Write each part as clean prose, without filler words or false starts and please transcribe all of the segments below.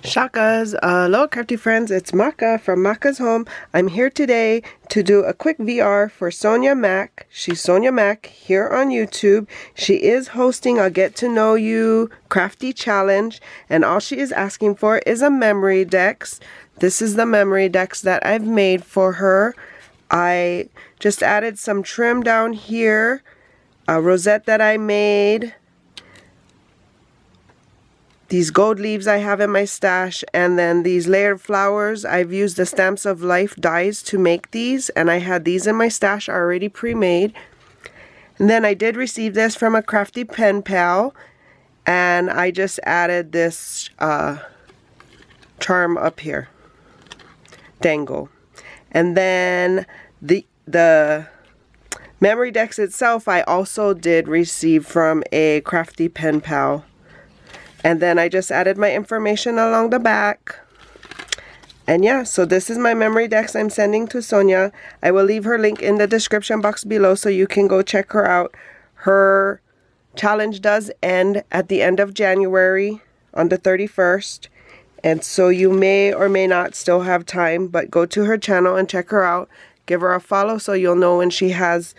Shakas, hello crafty friends, it's Maka from Makaz Home. I'm here today to do a quick VR for Sonia Mac. She's Sonia Mac here on YouTube. She is hosting a Get to Know You Crafty Challenge, and all she is asking for is a MEMORYDEX. This is the MEMORYDEX that I've made for her. I just added some trim down here, a rosette that I made, these gold leaves I have in my stash, and then these layered flowers. I've used the Stamps of Life dies to make these, and I had these in my stash already pre-made. And then I did receive this from a crafty pen pal, and I just added this charm up here, dangle. And then the MEMORYDEX itself I also did receive from a crafty pen pal. And then I just added my information along the back. And yeah, so this is my MEMORYDEX I'm sending to Sonia. I will leave her link in the description box below so you can go check her out. Her challenge does end at the end of January on the 31st. And so you may or may not still have time, but go to her channel and check her out. Give her a follow so you'll know when she has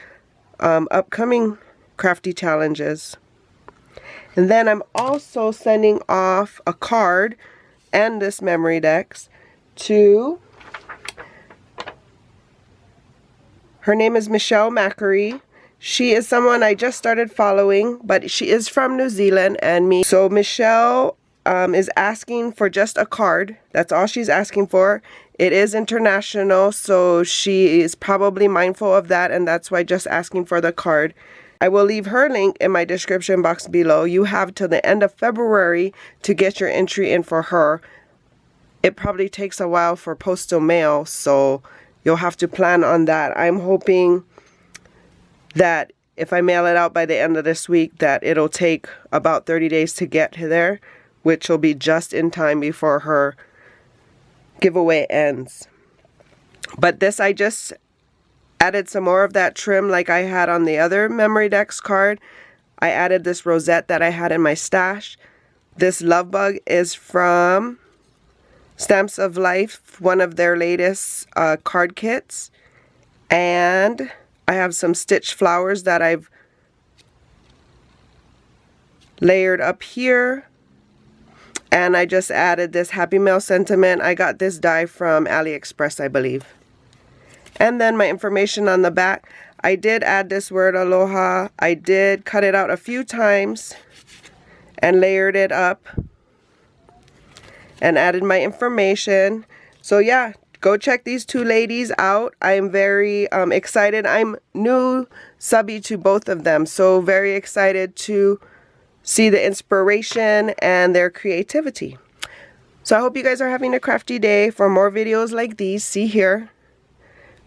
upcoming crafty challenges. And then I'm also sending off a card and this MEMORYDEX to, her name is sMakery. She is someone I just started following, but she is from New Zealand and me. So Michelle is asking for just a card. That's all she's asking for. It is international, so she is probably mindful of that, and that's why just asking for the card. I will leave her link in my description box below. You have till the end of February to get your entry in for her. It probably takes a while for postal mail, so you'll have to plan on that. I'm hoping that if I mail it out by the end of this week, that it'll take about 30 days to get there, which will be just in time before her giveaway ends. But this, I just added some more of that trim like I had on the other MEMORYDEX card. I added this rosette that I had in my stash. This love bug is from Stamps of Life, one of their latest card kits. And I have some stitched flowers that I've layered up here. And I just added this Happy Mail sentiment. I got this die from AliExpress, I believe. And then my information on the back. I did add this word Aloha. I did cut it out a few times and layered it up and added my information. So yeah, go check these two ladies out. I'm very excited. I'm new subby to both of them, so very excited to see the inspiration and their creativity. So I hope you guys are having a crafty day. For more videos like these, see here.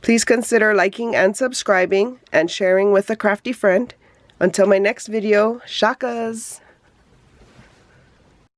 Please consider liking and subscribing and sharing with a crafty friend. Until my next video, shakas!